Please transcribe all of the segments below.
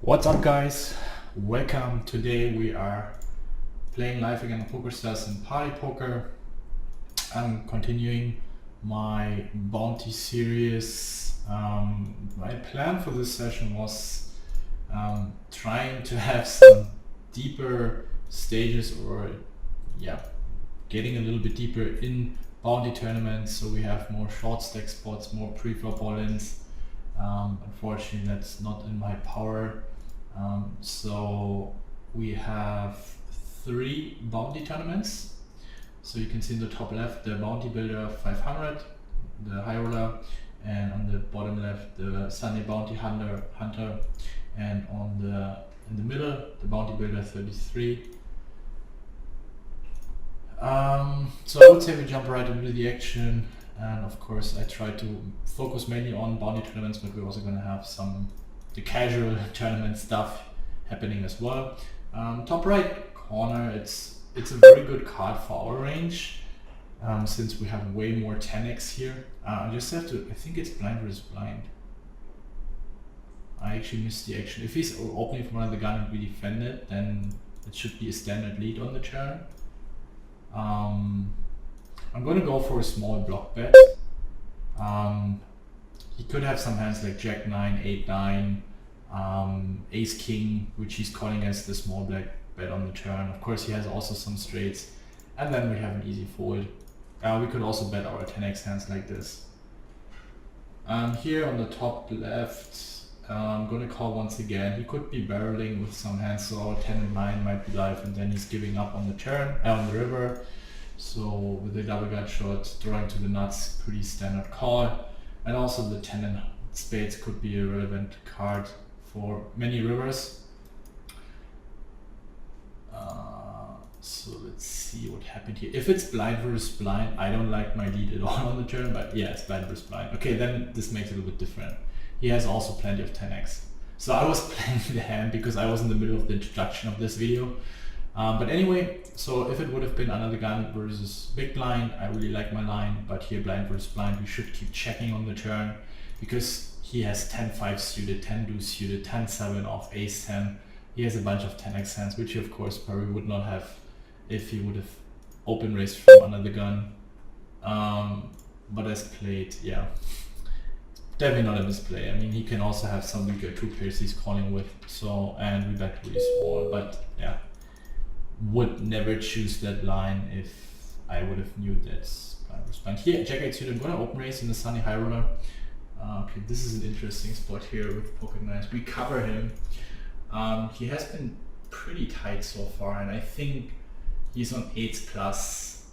What's up, guys? Welcome. Today we are playing live again on Pokerstars and Party Poker. I'm continuing my bounty series. My plan for this session was trying to have some deeper stages, or getting a little bit deeper in bounty tournaments, so we have more short stack spots, more pre-flop all-ins. Unfortunately, that's not in my power. So we have 3 bounty tournaments. So you can see in the top left the bounty builder 500, the high roller, and on the bottom left the Sunday bounty hunter, and in the middle the bounty builder 33. So I would say we jump right into the action, and of course I try to focus mainly on bounty tournaments, but we're also going to have the casual tournament stuff happening as well. Top right corner, it's a very good card for our range, since we have way more 10x here. I just have to, I think it's blind versus blind. I actually missed the action. If he's opening from another gun and we defend it, then it should be a standard lead on the turn. I'm going to go for a small block bet. He could have some hands like Jack 9, 8, 9, Ace King, which he's calling against the small black bet on the turn. Of course, he has also some straights, and then we have an easy fold. We could also bet our 10x hands like this. Here on the top left, I'm going to call once again. He could be barreling with some hands, so our 10 and 9 might be live, and then he's giving up on the turn, on the river. So with the double gut shot, drawing to the nuts, pretty standard call. And also the 10 and spades could be a relevant card for many rivers. So let's see what happened here. If it's blind versus blind, I don't like my lead at all on the turn, but yeah, it's blind versus blind. Okay, then this makes it a little bit different. He has also plenty of 10x. So I was playing the hand because I was in the middle of the introduction of this video. But anyway, so if it would have been another gun versus big blind, I really like my line, but here blind versus blind, we should keep checking on the turn, because he has 10-5 suited, 10 deuce suited, 10-7 off, ace 10. He has a bunch of 10x hands, which he of course probably would not have if he would have open raised from another gun. But as played, yeah, definitely not a misplay. I mean, he can also have some weaker 2 pairs he's calling with, so, and we bet really small, but yeah, would never choose that line if I would have knew that's blind versus blind. Here, Jack 8 suited, I'm gonna open raise in the sunny high roller. Okay, this is an interesting spot here with pocket nines. We cover him. He has been pretty tight so far, and I think he's on 8s plus.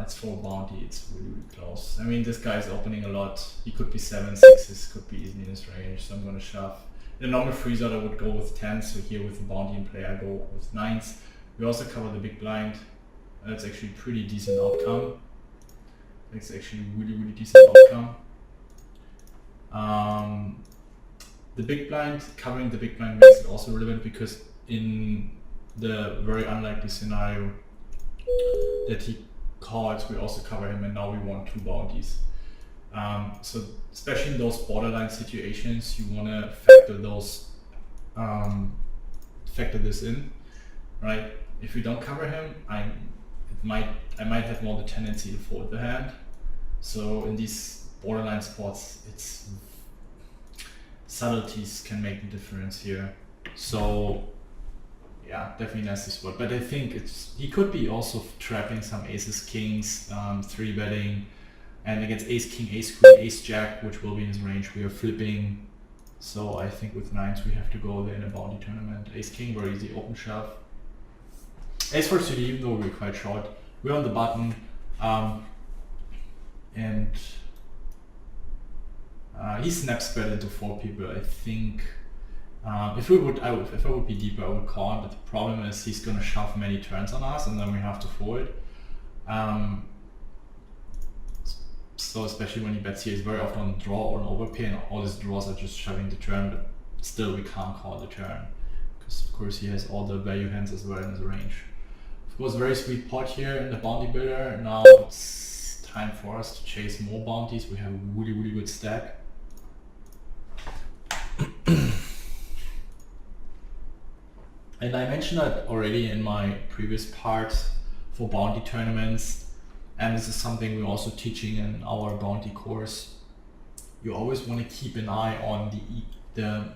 It's 4 bounty, it's really, really close. I mean, this guy's opening a lot. He could be 7, 6s, could be easily in his range, so I'm gonna shove. In a normal freezer, I would go with 10s, so here with the bounty in play, I go with 9s. We also cover the big blind. That's actually a pretty decent outcome. It's actually really, really decent outcome. The big blind, covering the big blind makes it also relevant, because in the very unlikely scenario that he calls, we also cover him, and now we want 2 bounties. So especially in those borderline situations, you want to factor this in, right? If we don't cover him, I might have more the tendency to fold the hand. So in these borderline spots, it's subtleties can make the difference here. So yeah, definitely nasty spot. But I think he could be also trapping some aces, kings, 3-betting, and against ace king, ace queen, ace jack, which will be in his range, we are flipping. So I think with 9s we have to go there in a bounty tournament. Ace king, very easy open shove. Ace 4 suited, even though we're quite short, we're on the button, and he snaps bet into 4 people. I think if I would be deeper, I would call, but the problem is he's gonna shove many turns on us, and then we have to fold. So especially when he bets here, he's very often on draw or an overpay, and all his draws are just shoving the turn, but still we can't call the turn, because of course he has all the value hands as well in his range. Of course, very sweet pot here in the bounty builder. Now it's time for us to chase more bounties. We have a really, really good stack. And I mentioned that already in my previous part for bounty tournaments, and this is something we're also teaching in our bounty course. You always want to keep an eye on the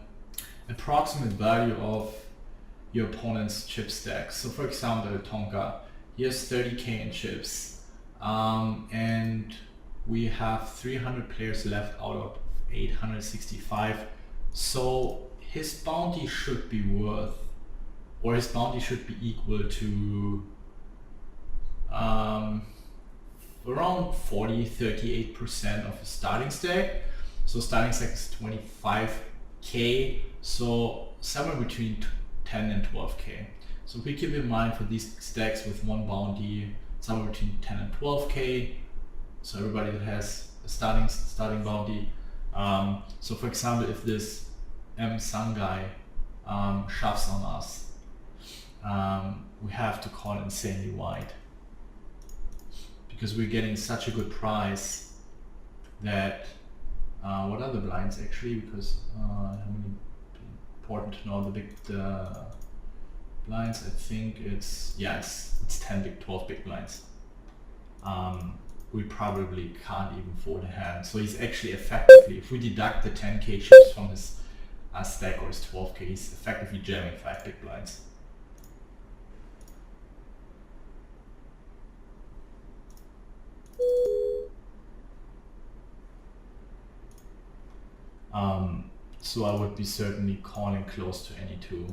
approximate value of your opponent's chip stack. So for example, Tonka, he has 30k in chips, and we have 300 players left out of 865. So his bounty should be worth, or his bounty should be equal to around 38% of his starting stack. So starting stack is 25k, so somewhere between 10 and 12k. So we keep in mind for these stacks with one bounty, somewhere between 10 and 12k. So everybody that has a starting bounty. So for example, if this Sun guy shoves on us, we have to call insanely wide, because we're getting such a good price that what are the blinds actually? Because how many, important to know the blinds. I think it's 10 big, 12 big blinds. We probably can't even fold a hand. So he's actually effectively, if we deduct the 10k chips from his stack or his 12k, he's effectively jamming 5 big blinds. So I would be certainly calling close to any two.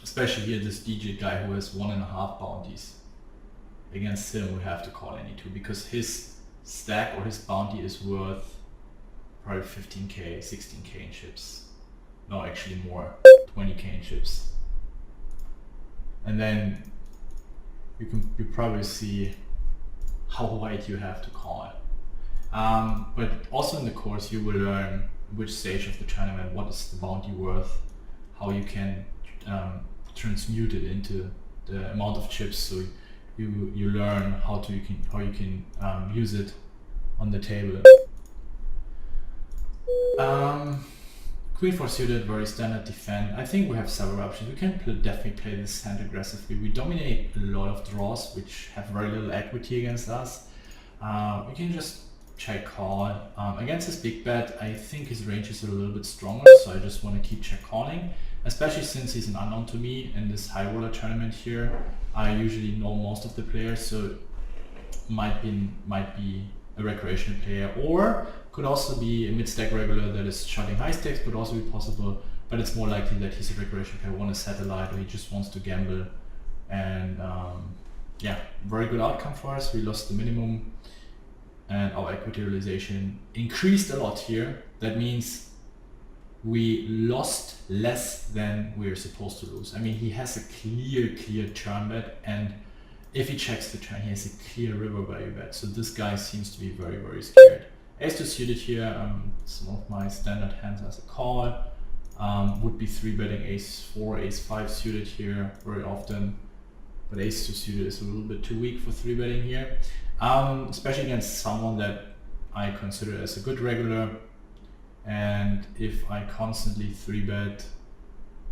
Especially here, this DJ guy who has 1.5 bounties. Against him, we have to call any two, because his stack or his bounty is worth probably 15k, 16k in chips. No, actually more, 20k in chips. And then you probably see how wide you have to call. But also in the course, you will learn which stage of the tournament, what is the bounty worth, how you can transmute it into the amount of chips. So you learn how you can use it on the table. Queen 4 suited, very standard defend. I think we have several options. We can definitely play this hand aggressively. We dominate a lot of draws which have very little equity against us. We can just check call. Against his big bet, I think his range is a little bit stronger, so I just want to keep check calling, especially since he's an unknown to me in this high roller tournament here. I usually know most of the players, so might be a recreational player, or could also be a mid-stack regular that is shotting high stakes, could also be possible, but it's more likely that he's a recreational player, won a satellite, or he just wants to gamble. And yeah, very good outcome for us. We lost the minimum and our equity realization increased a lot here. That means we lost less than we're supposed to lose. I mean, he has a clear turn bet, and if he checks the turn, he has a clear river value bet. So this guy seems to be very scared. Ace-2 suited here, some of my standard hands as a call. Would be 3-betting Ace-4, Ace-5 suited here very often. But Ace-2 suited is a little bit too weak for 3-betting here. Especially against someone that I consider as a good regular. And if I constantly 3-bet,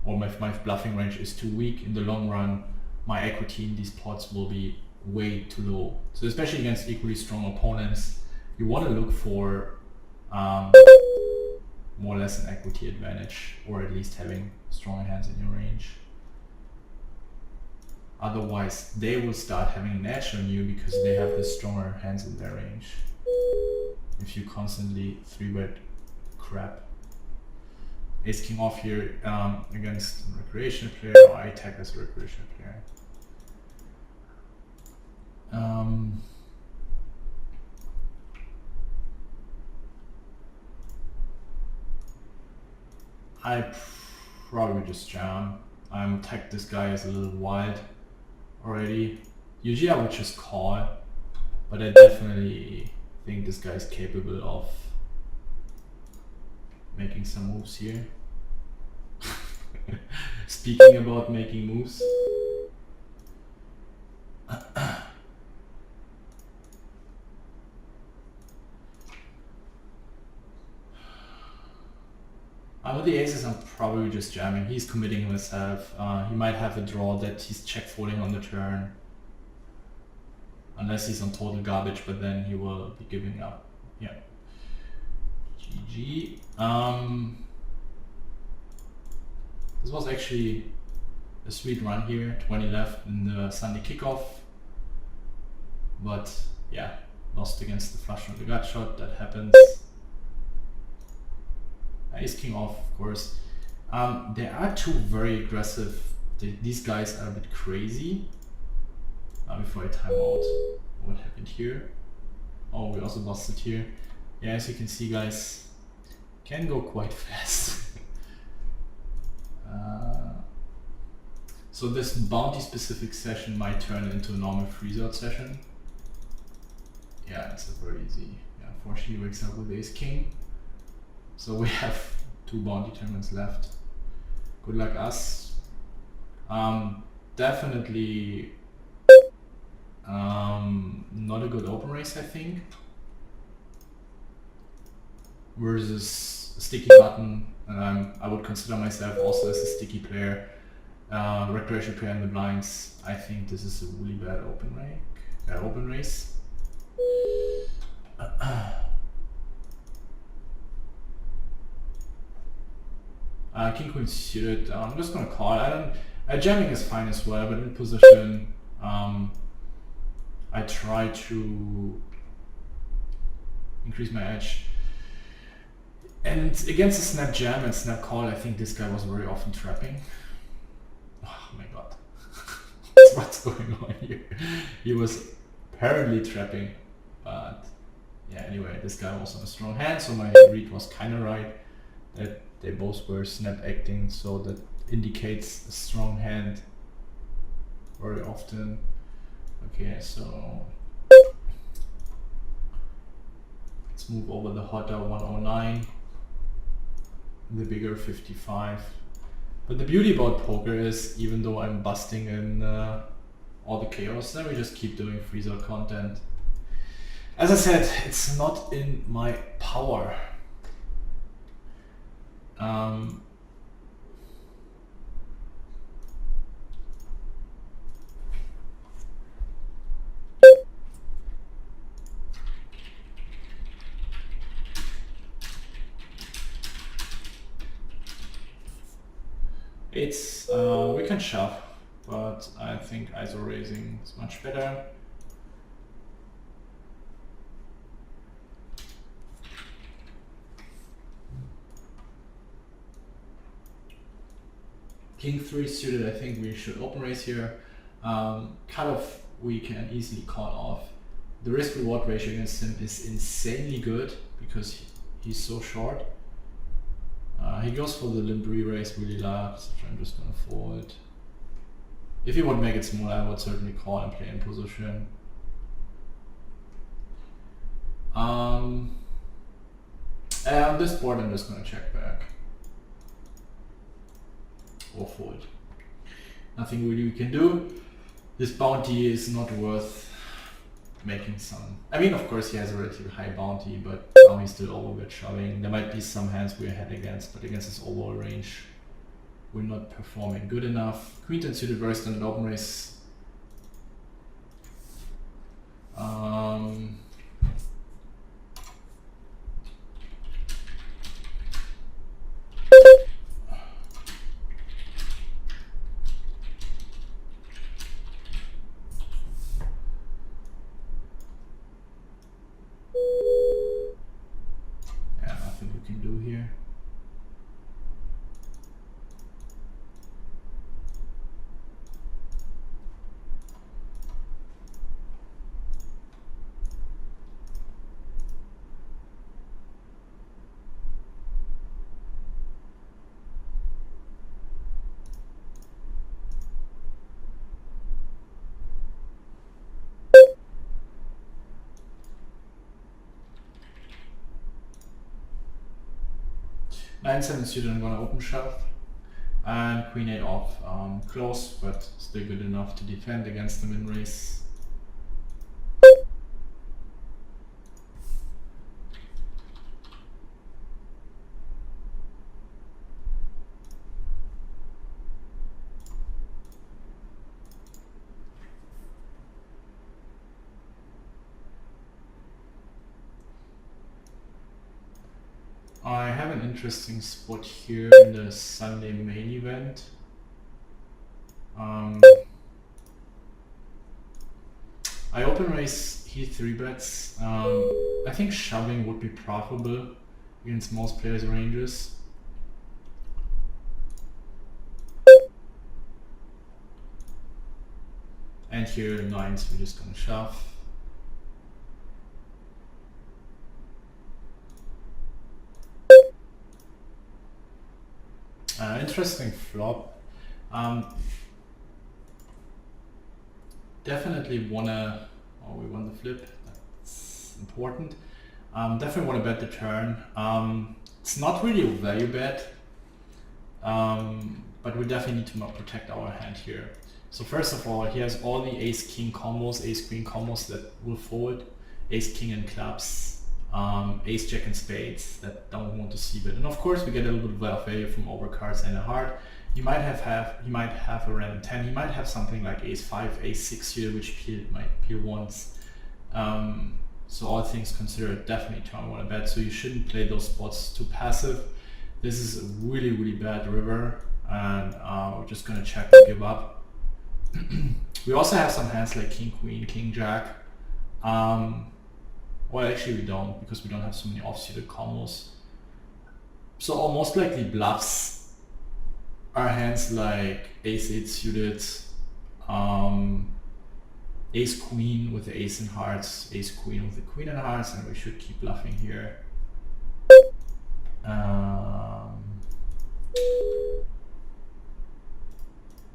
or if my bluffing range is too weak in the long run, my equity in these pots will be way too low. So especially against equally strong opponents, you want to look for more or less an equity advantage, or at least having strong hands in your range. Otherwise, they will start having an edge on you because they have the stronger hands in their range. If you constantly 3-bet crap. Ace King off here against a recreational player, or I attack as a recreational player. I probably just jam. I'm tagged this guy as a little wild already. Usually I would just call, but I definitely think this guy is capable of making some moves here. Speaking about making moves. With the aces, I'm probably just jamming. He's committing himself. He might have a draw that he's check folding on the turn. Unless he's on total garbage, but then he will be giving up. Yeah. GG. This was actually a sweet run here. 20 left in the Sunday kickoff. But yeah, lost against the flush from the gut shot. That happens. Ace king off, of course. There are two very aggressive. These guys are a bit crazy. Before I time out, what happened here? Oh, we also busted here. Yeah, as you can see, guys, can go quite fast. So this bounty specific session might turn into a normal freeze-out session. Yeah, it's a very easy. Yeah, unfortunately, he wakes up with ace king. So we have 2 bounty tournaments left. Good luck us. Definitely not a good open race, I think. Versus a sticky button, and I would consider myself also as a sticky player. Recreational player in the blinds. I think this is a really bad open race. King queen suited. I'm just gonna call. Jamming is fine as well, but in position, I try to increase my edge. And against the snap jam and snap call, I think this guy was very often trapping. Oh my god. What's going on here? He was apparently trapping, but yeah, anyway, this guy was on a strong hand, so my read was kind of right. That they both were snap acting, so that indicates a strong hand very often. Okay, so let's move over the hotter 109, the bigger 55. But the beauty about poker is, even though I'm busting in all the chaos, then we just keep doing freeze-out content. As I said, it's not in my power. It's we can shove, but I think ISO raising is much better. King 3 suited, I think we should open raise here. Cutoff we can easily call off. The risk reward ratio against him is insanely good because he's so short. He goes for the limp re-raise really large, so I'm just gonna fold. If he would make it smaller, I would certainly call and play in position. On this board, I'm just gonna check back. Or fold. Nothing really we can do. This bounty is not worth making some. I mean, of course, he has a relatively high bounty, but now he's still overbet shoving. There might be some hands we're ahead against, but against his overall range, we're not performing good enough. Queen 10 suited, very standard open race. Nine 7 suited, I'm gonna open shove, and Queen 8 off. Close, but still good enough to defend against the min raise. I have an interesting spot here in the Sunday main event. I open raise, he 3-bets. I think shoving would be profitable against most players' ranges. And here nines, we're just gonna shove. Interesting flop. Definitely wanna, oh, we won the flip, that's important. Definitely wanna bet the turn. It's not really a value bet, but we definitely need to protect our hand here. So first of all, he has all the ace-king combos, ace-queen combos that will fold, ace-king and clubs, ace-jack and spades that don't want to see bet. And of course, we get a little bit of value from overcards and a heart. He might have a random 10. He might have something like ace-5, ace-6 here, which might peel once. So all things considered, definitely turn one a bet. So you shouldn't play those spots too passive. This is a really, really bad river, and we're just gonna check and give up. We also have some hands like king, queen, king, jack. Well, actually we don't, because we don't have so many offsuited combos. So most likely bluffs are hands like ace-8 suited, ace-queen with the ace in hearts, ace-queen with the queen in hearts, and we should keep bluffing here.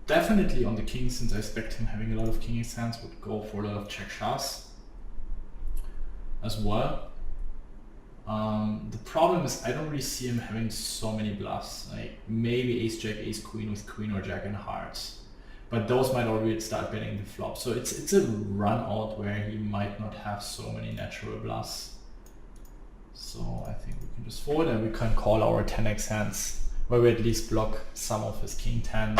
Definitely on the king, since I expect him having a lot of king ace hands, would go for a lot of check shoves as well. The problem is I don't really see him having so many bluffs, like maybe ace-jack, ace-queen with queen or jack in hearts, but those might already start betting the flop. So it's a run out where he might not have so many natural bluffs. So I think we can just fold and we can call our 10x hands, where we at least block some of his king 10s.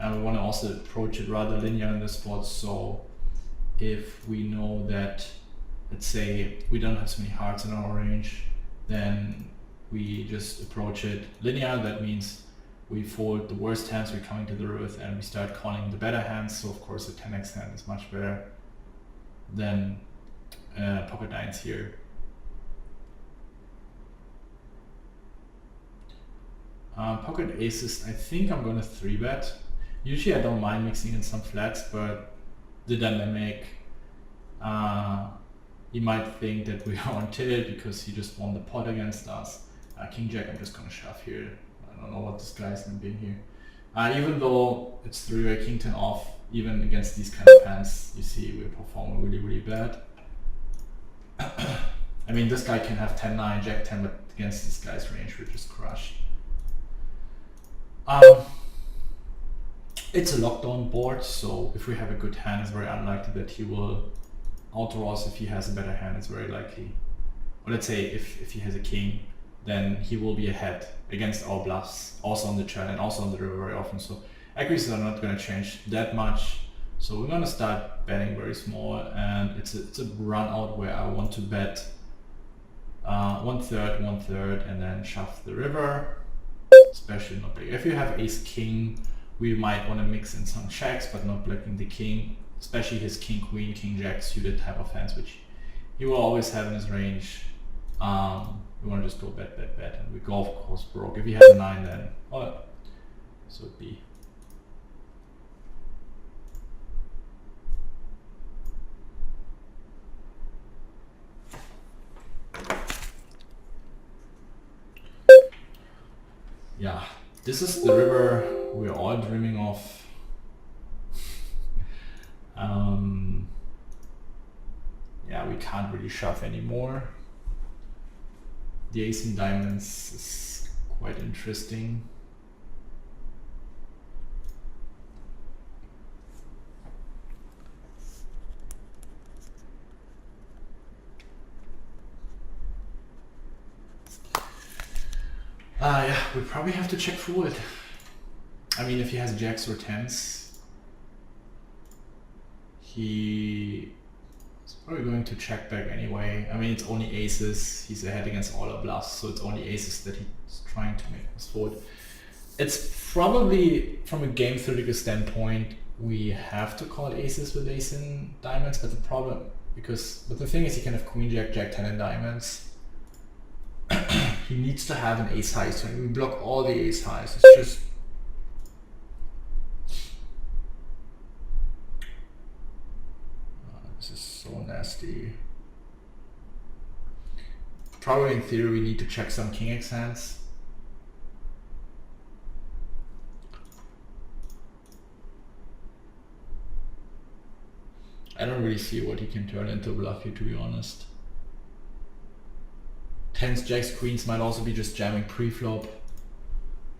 And we want to also approach it rather linear in this spot. So if we know that, let's say, we don't have so many hearts in our range, then we just approach it linear. That means we fold the worst hands, we're coming to the river, and we start calling the better hands. So of course the 10x hand is much better than pocket nines here. Pocket aces, I think I'm gonna 3-bet. Usually I don't mind mixing in some flats, but the dynamic, he might think that we are on tilt because he just won the pot against us. King jack, I'm just gonna shove here. I don't know what this guy's gonna be here. Even though it's 3-way king 10 off, even against these kind of hands, you see we're performing really, really bad. I mean, this guy can have 10-9, jack 10, but against this guy's range, we're just crushed. It's a lockdown board, so if we have a good hand, it's very unlikely that he will auto us. If he has a better hand, it's very likely. Or let's say if he has a king, then he will be ahead against our bluffs, also on the turn and also on the river very often. So accuracies are not going to change that much. So we're going to start betting very small, and it's a run out where I want to bet 1/3, 1/3, and then shove the river. Especially not big. If you have ace king, we might want to mix in some checks, but not blocking the king, especially his king queen, king jack suited type of hands, which he will always have in his range. We want to just go bet, bet, bet, and we go of course broke. If he has a 9, then so it'd be. Yeah, this is the river we're all dreaming of. Yeah, we can't really shove anymore. The ace in diamonds is quite interesting. Yeah, we probably have to check forward. I mean, if he has jacks or 10s, he He's probably going to check back anyway. I mean, it's only aces. He's ahead against all our bluffs, so it's only aces that he's trying to make us fold. It's probably, from a game theoretical standpoint, we have to call aces with ace in diamonds, but the problem, but the thing is he can have queen, jack, jack 10 in diamonds. He needs to have an ace high, so we block all the ace highs. It's just this is so nasty. Probably in theory we need to check some king x hands. I don't really see what he can turn into bluff here, to be honest. Tens, jacks, queens might also be just jamming pre-flop.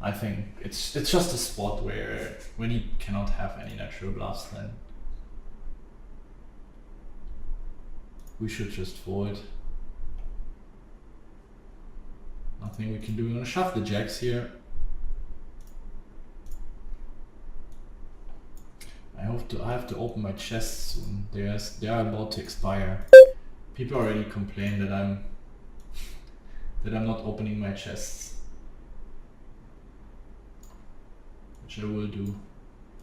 I think it's just a spot where when he cannot have any natural bluffs, then we should just fold. Nothing we can do. We're gonna shove the jacks here. I have to open my chest soon. They are about to expire. People already complain that I'm not opening my chests, which I will do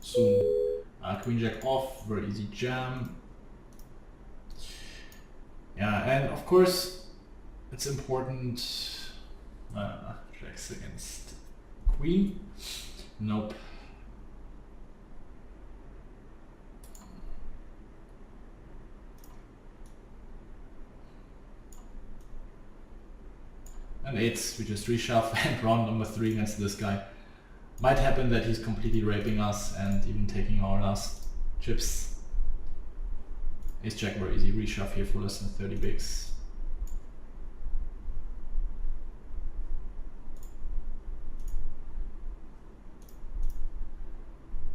soon. Queen jack off, very easy jam. Yeah, and of course it's important. Jacks against queen. Nope. And eights, we just reshove, and round number 3 against this guy. Might happen that he's completely raping us and even taking our last chips. Ace jack, very easy reshove here for less than 30 bigs.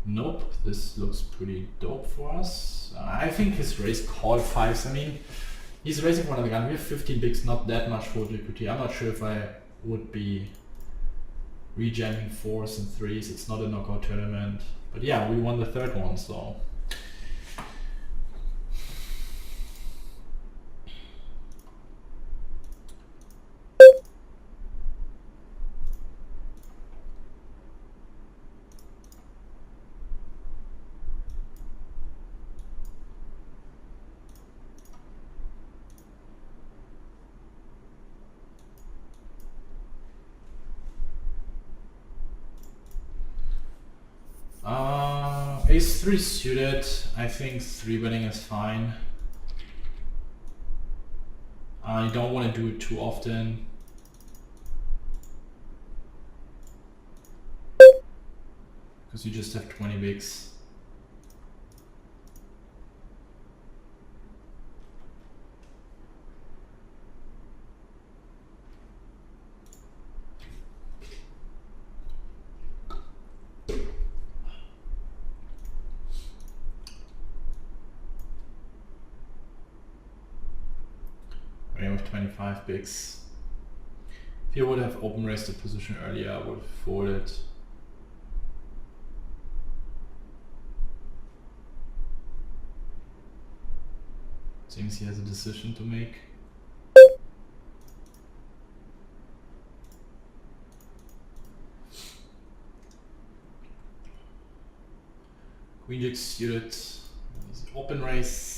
Nope, this looks pretty dope for us. I think his raise call 5s. I mean, he's raising one of the gun. We have 15 bigs, not that much fold equity. I'm not sure if I would be rejamming 4s and 3s. It's not a knockout tournament. But yeah, we won the third one, so. Ace 3 suited, I think 3-betting is fine. You don't want to do it too often. Because you just have 20 bigs. With 25 bigs. If you would have open raised the position earlier, I would have folded. Seems he has a decision to make. Queen jack suited, open raise.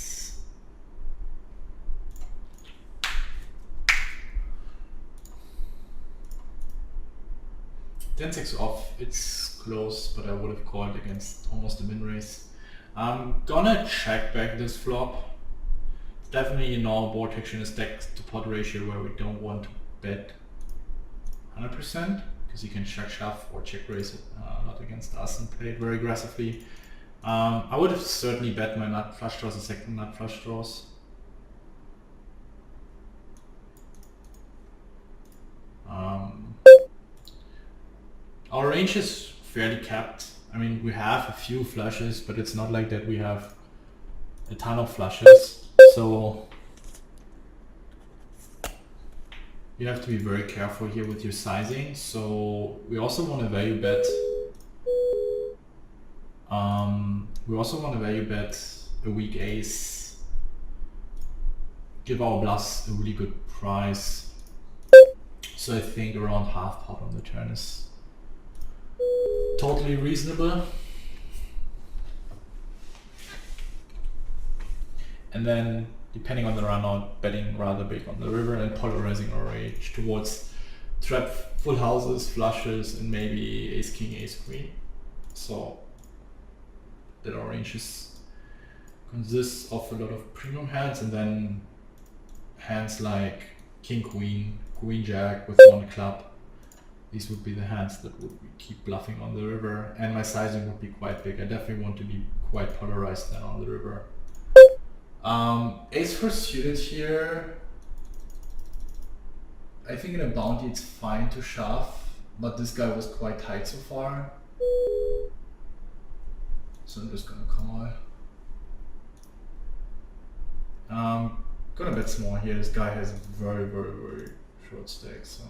10-6 off, it's close, but I would have called against almost a min raise. I'm gonna check back this flop. It's definitely in our board texture in a stack to pot ratio where we don't want to bet 100% because you can check shove or check raise it, not against us, and play it very aggressively. I would have certainly bet my nut flush draws and second nut flush draws. Our range is fairly capped. I mean, we have a few flushes, but it's not like that we have a ton of flushes. So you have to be very careful here with your sizing. So we also want to value bet. We also want to value bet a weak ace give our bluffs a really good price. So I think around half pot on the turn is totally reasonable. And then, depending on the runout, betting rather big on the river and polarizing our range towards trap full houses, flushes, and maybe ace king, ace queen. So that our range consists of a lot of premium hands, and then hands like king queen, queen jack with one club. These would be the hands that would keep bluffing on the river, and my sizing would be quite big. I definitely want to be quite polarized then on the river. Ace for suited here. I think in a bounty it's fine to shove, but this guy was quite tight so far. So I'm just gonna call. Gonna bet small here. This guy has very, very, very short stakes, so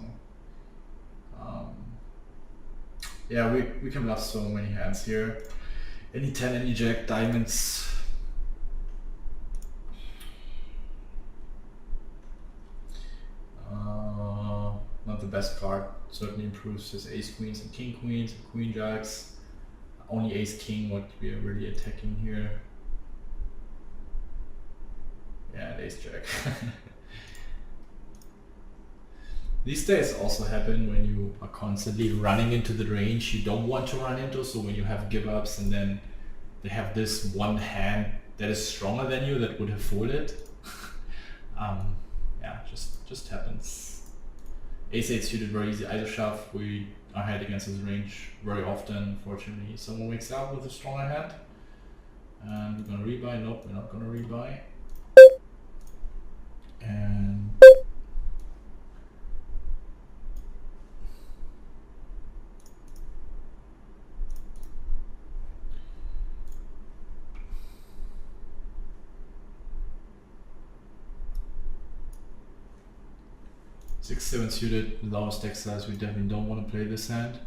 yeah, we can bluff so many hands here. Any 10, any jack, diamonds. Not the best card. Certainly improves his ace queens and king queens and queen jacks. Only ace king what we are really attacking here. Yeah, and ace jack. These days also happen when you are constantly running into the range you don't want to run into. So when you have give ups and then they have this one hand that is stronger than you that would have folded. Yeah, just happens. Ace 8 suited very easy ISO shove. We are head against his range very often. Fortunately, someone wakes up with a stronger hand. And we're gonna rebuy. Nope, we're not gonna rebuy. And six, seven suited with our stack size, we definitely don't want to play this hand.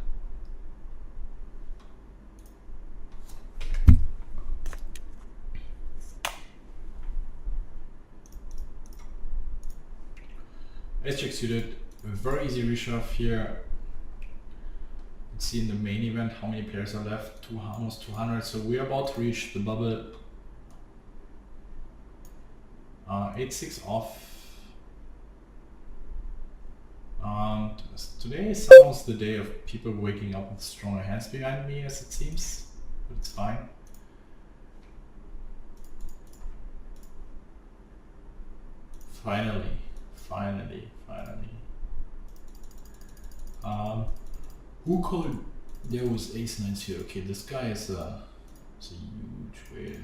Ace jack suited, a very easy reshove here. Let's see in the main event how many players are left. Almost 200. So we're about to reach the bubble. 8-6 off. Today is almost the day of people waking up with stronger hands behind me, as it seems, but it's fine. Finally. Who called? There was ace 9 here. Okay, this guy is a huge whale.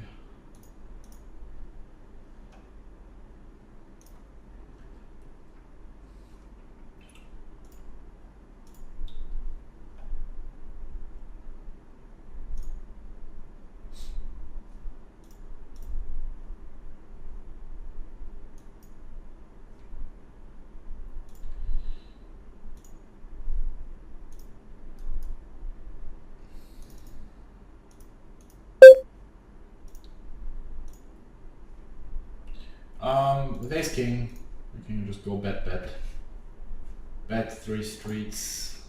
With ace king, we can just go bet. Bet 3 streets.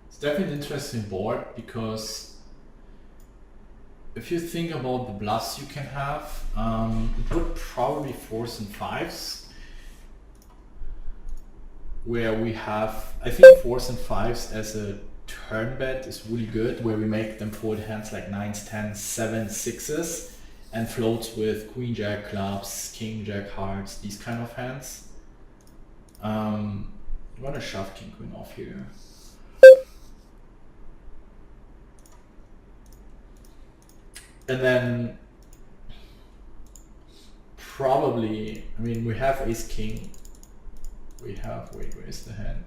It's definitely an interesting board because if you think about the bluffs you can have, it would probably 4s and 5s. Where we have, I think 4s and 5s as a turn bet is really good, where we make them fold hands like 9s, 10s, 7s, 6s, and floats with queen jack clubs, king jack hearts, these kind of hands. I'm gonna shove king queen off here. And then probably, I mean, we have ace king. We have, wait, where's the hand?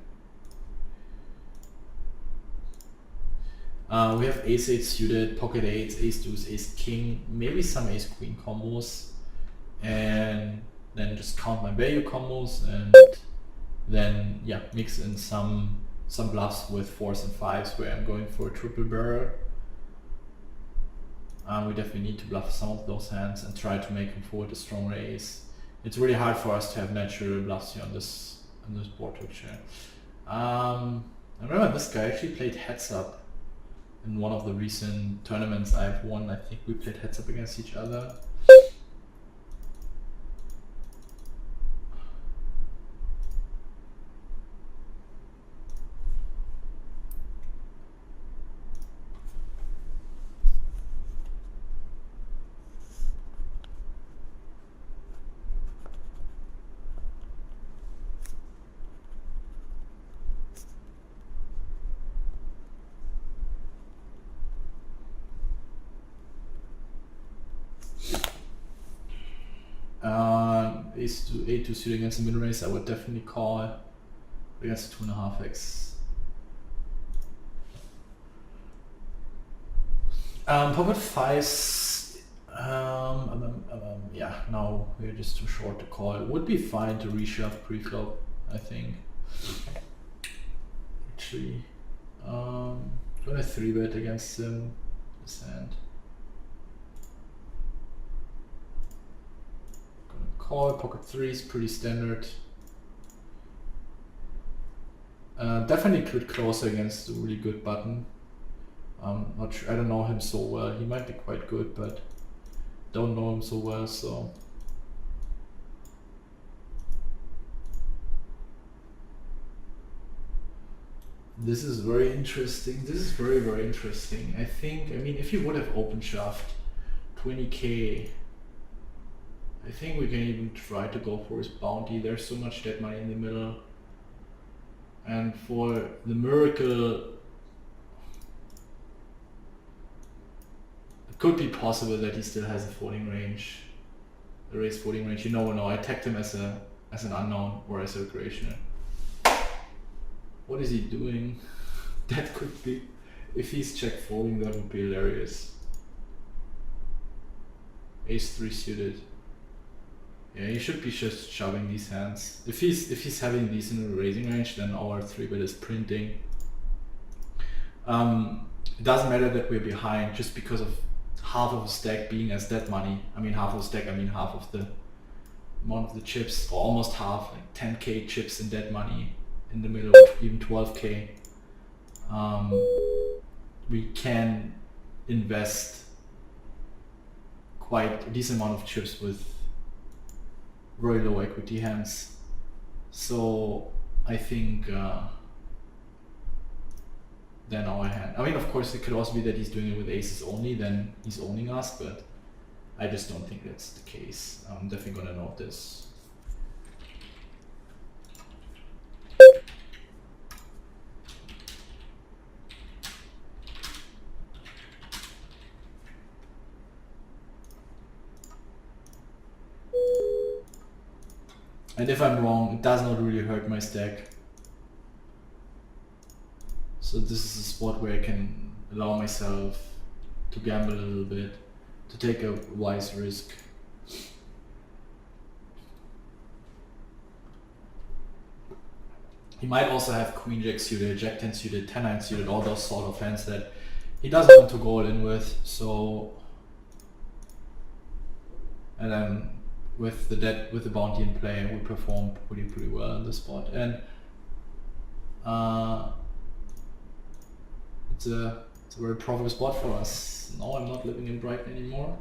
We have ace 8 suited, pocket 8s, ace deuce, ace king, maybe some ace queen combos, and then just count my value combos, and then yeah, mix in some bluffs with 4s and 5s where I'm going for a triple barrel. We definitely need to bluff some of those hands and try to make him forward a strong raise. It's really hard for us to have natural bluffs here on this board picture. I remember this guy actually played heads up in one of the recent tournaments I've won. I think we played heads up against each other. A2 suit against the mid raise, I would definitely call against 2.5x. Pocket 5s, yeah, no, we're just too short to call. It would be fine to reshove pre-flop, I think. Actually, gonna 3-bet against him, this hand. Call. Pocket 3 is pretty standard. Definitely could closer against a really good button. Not sure, I don't know him so well. He might be quite good, but don't know him so well, so. This is very interesting. This is very, very interesting. I mean, if you would have open shoved 20k, I think we can even try to go for his bounty. There's so much dead money in the middle. And for the miracle, it could be possible that he still has a folding range, a raised folding range. You never know. I tagged him as an unknown or as a recreational. What is he doing? That could be, if he's check folding, that would be hilarious. Ace 3 suited. Yeah, he should be just shoving these hands. If he's having these in a raising range, then our 3-bet is printing. It doesn't matter that we're behind just because of half of a stack being as dead money. I mean half of a stack, I mean half of the amount of the chips, or almost half, like 10k chips in dead money in the middle, even 12k. We can invest quite a decent amount of chips with very low equity hands. So I think then our hand, I mean, of course it could also be that he's doing it with aces only, then he's owning us, but I just don't think that's the case. I'm definitely gonna note this. And if I'm wrong, it does not really hurt my stack. So this is a spot where I can allow myself to gamble a little bit, to take a wise risk. He might also have Queen Jack suited, Jack 10 suited, 10-9 suited, all those sort of hands that he doesn't want to go all in with. So, and then with the bounty in play, we performed pretty well in this spot. And it's a very profitable spot for us. No, I'm not living in Brighton anymore.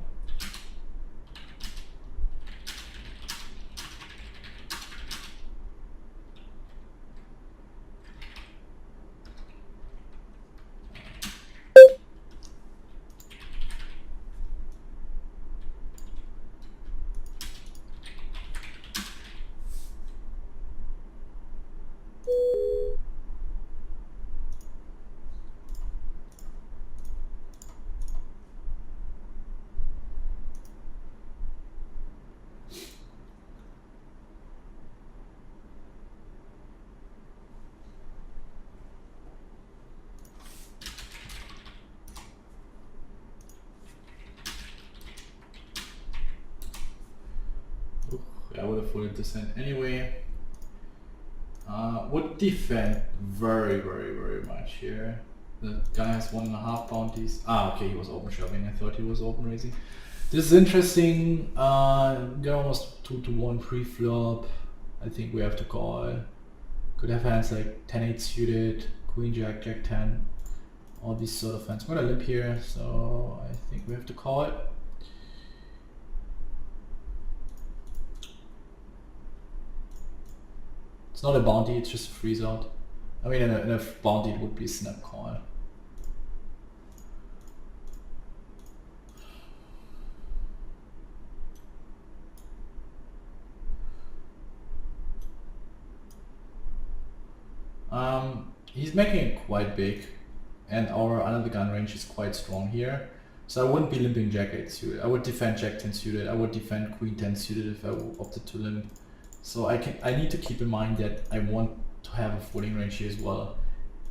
I would have folded this hand anyway. Would defend very much here. The guy has 1.5 bounties. Okay, he was open shoving. I thought he was open raising. This is interesting. Got almost 2-1 pre-flop. I think we have to call. Could have hands like 10-8 suited, Queen Jack, Jack 10, all these sort of hands. I'm gonna limp here, so I think we have to call it. It's not a bounty, it's just a freeze out. I mean, in a bounty it would be a snap call. He's making it quite big, and our under the gun range is quite strong here. So I wouldn't be limping Jack 8 suited. I would defend Jack 10 suited. I would defend Queen 10 suited if I opted to limp. So I need to keep in mind that I want to have a folding range here as well.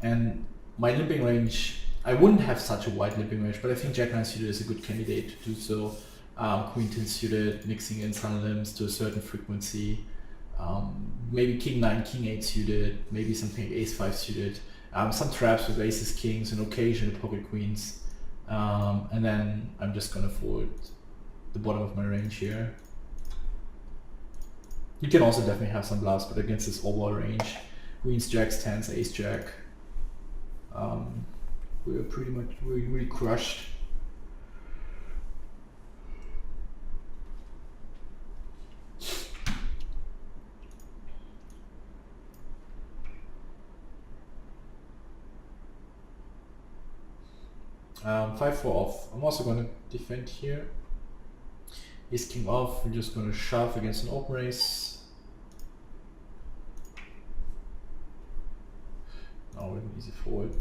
And my limping range, I wouldn't have such a wide limping range, but I think Jack 9 suited is a good candidate to do so. Queen 10 suited, mixing in some limps to a certain frequency. Maybe King 9, King 8 suited, maybe something like Ace 5 suited, some traps with Aces, Kings, and occasional pocket Queens, and then I'm just gonna fold the bottom of my range here. You can also definitely have some bluffs, but against this overall range, Queens, Jacks, 10s, Ace, Jack, we are pretty much really crushed. Five, 4 off. I'm also going to defend here. Ace king off. We're just going to shove against an open race. Now with an easy fold.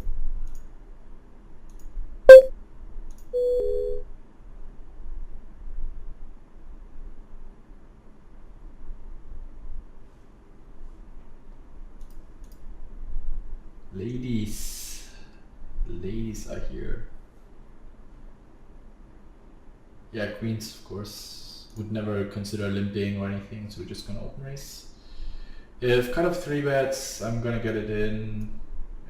Ladies are here. Yeah, queens, of course, would never consider limping or anything, so we're just gonna open raise. If kind of 3 bets, I'm gonna get it in.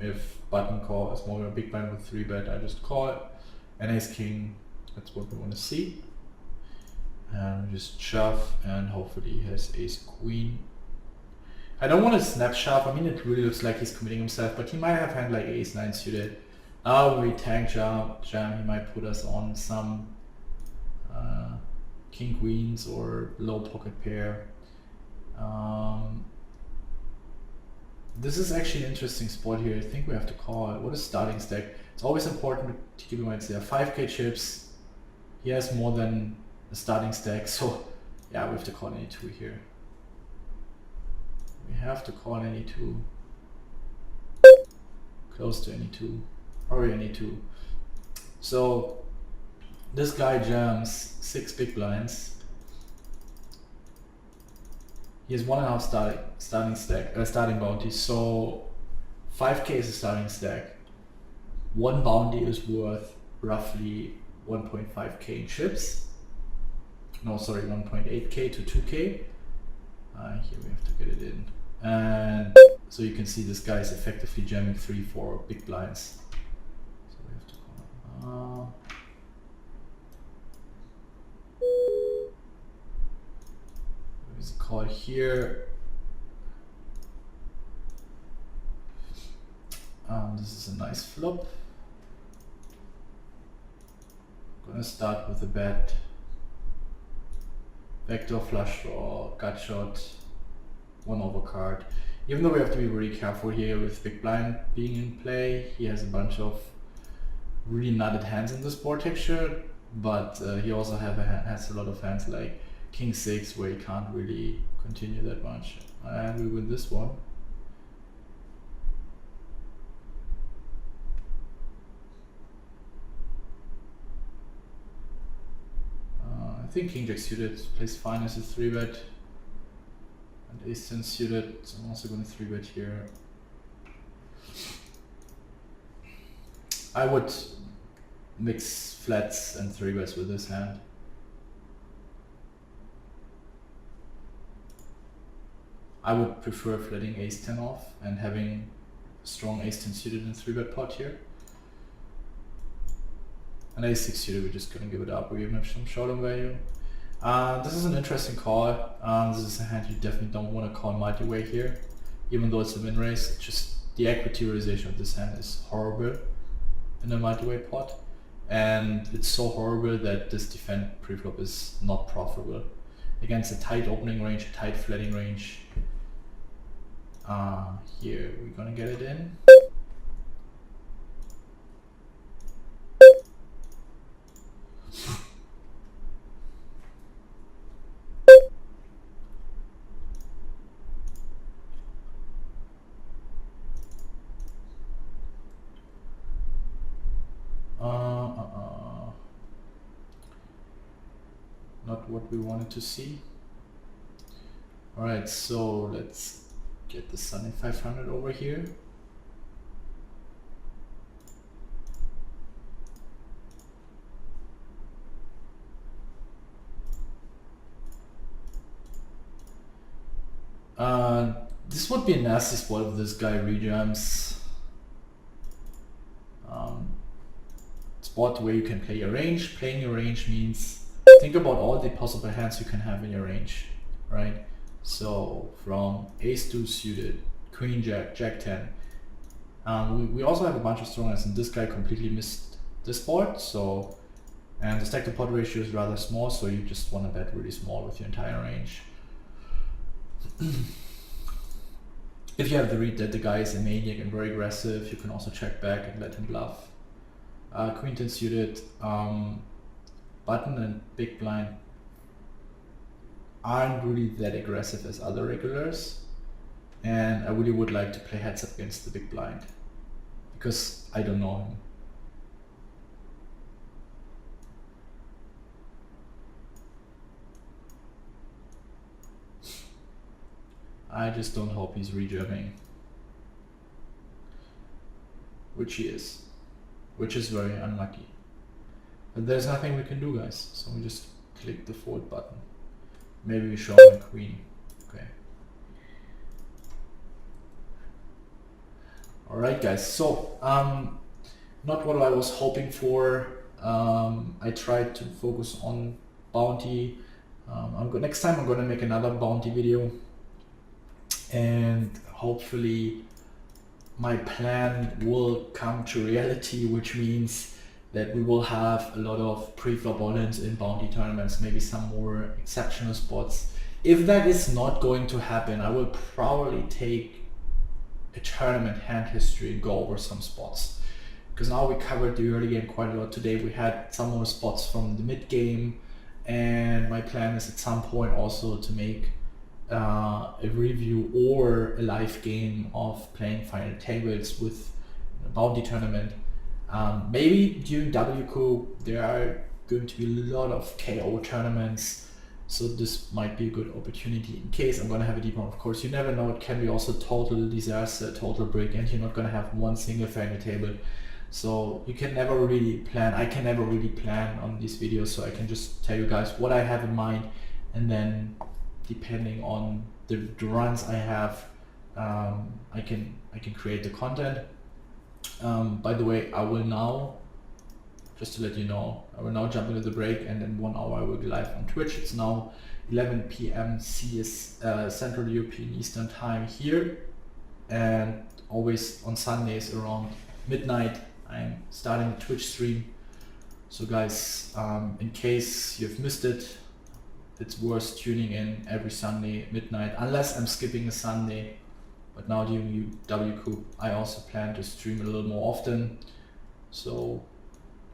If button call is more of a big blind with 3 bet, I just call it. And ace king, that's what we want to see. And just shove, and hopefully he has ace queen. I don't want to snap shove. I mean, it really looks like he's committing himself, but he might have had like ace 9 suited. Now we tank jam, he might put us on some king queens or low pocket pair. This is actually an interesting spot here. I think we have to call it. What is starting stack? It's always important to keep in mind there are 5k chips. He has more than a starting stack, so yeah, we have to call any 2 here. We have to call any 2. Close to any 2. Probably any 2. So this guy jams 6 big blinds. He has 1.5 starting bounty. So 5k is a starting stack. 1 bounty is worth roughly 1.5k in chips. No, sorry, 1.8k to 2k. Here we have to get it in. And so you can see this guy is effectively jamming 3-4 big blinds. So we have to call. There's a call here. This is a nice flop. I'm gonna start with a bet. Vector flush draw, gut shot, 1 overcard. Even though we have to be really careful here with big blind being in play, he has a bunch of really nutted hands in this board texture, but he also has a lot of hands like king 6 where he can't really continue that much. And we win this one. I think king jack suited plays fine as a 3 bet. And ace 10 suited, so I'm also going to 3 bet here. I would mix flats and 3 bets with this hand. I would prefer flatting ace-10 off and having strong ace-10 suited in 3-bet pot here. And ace-6 suited, we're just gonna give it up. We even have some showdown value. This is an interesting call. This is a hand you definitely don't want to call multi-way here, even though it's a win race. It's just the equity realization of this hand is horrible in a multi-way pot, and it's so horrible that this defend preflop is not profitable against a tight opening range, a tight flatting range. Here we're gonna get it in. Not what we wanted to see. Alright, so let's get the Sunny 500 over here. This would be a nasty spot if this guy rejams. Spot where you can play your range. Playing your range means think about all the possible hands you can have in your range, right? So from ace-2 suited, queen jack, jack 10. We also have a bunch of strong hands, and this guy completely missed this board. So, and the stack to pot ratio is rather small, so you just want to bet really small with your entire range. If you have the read that the guy is a maniac and very aggressive, you can also check back and let him bluff. Queen 10 suited, button and big blind aren't really that aggressive as other regulars, and I really would like to play heads up against the big blind because I don't know him. I just don't hope he's rejamming, which he is, which is very unlucky. But there's nothing we can do, guys, so we just click the forward button. Maybe we show him a queen. Okay. Alright guys, so not what I was hoping for. I tried to focus on bounty. Next time I'm gonna make another bounty video, and hopefully my plan will come to reality, which means that we will have a lot of pre-flop all-ins in bounty tournaments, maybe some more exceptional spots. If that is not going to happen, I will probably take a tournament hand history and go over some spots. Because now we covered the early game quite a lot today. We had some more spots from the mid game, and my plan is at some point also to make a review or a live game of playing final tables with a bounty tournament. Maybe during WCOOP there are going to be a lot of KO tournaments, so this might be a good opportunity in case I'm going to have a deep one. Of course, you never know, it can be also total disaster, total break, and you're not going to have one single final table. So you can never really plan, I can never really plan on these videos, so I can just tell you guys what I have in mind, and then depending on the runs I have, I can create the content. By the way, I will now, just to let you know, I will now jump into the break, and in 1 hour I will be live on Twitch. It's now 11 p.m. Central European Eastern Time here, and always on Sundays around midnight I'm starting a Twitch stream. So guys, in case you've missed it, it's worth tuning in every Sunday at midnight, unless I'm skipping a Sunday. But now during WCOOP, I also plan to stream a little more often. So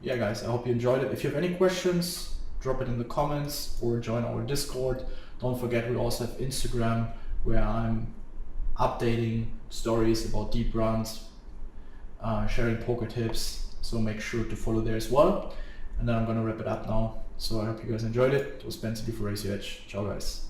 yeah guys, I hope you enjoyed it. If you have any questions, drop it in the comments or join our Discord. Don't forget, we also have Instagram, where I'm updating stories about deep runs, sharing poker tips, so make sure to follow there as well. And then I'm gonna wrap it up now. So I hope you guys enjoyed it. It was Bencb for Raise Your Edge. Ciao guys.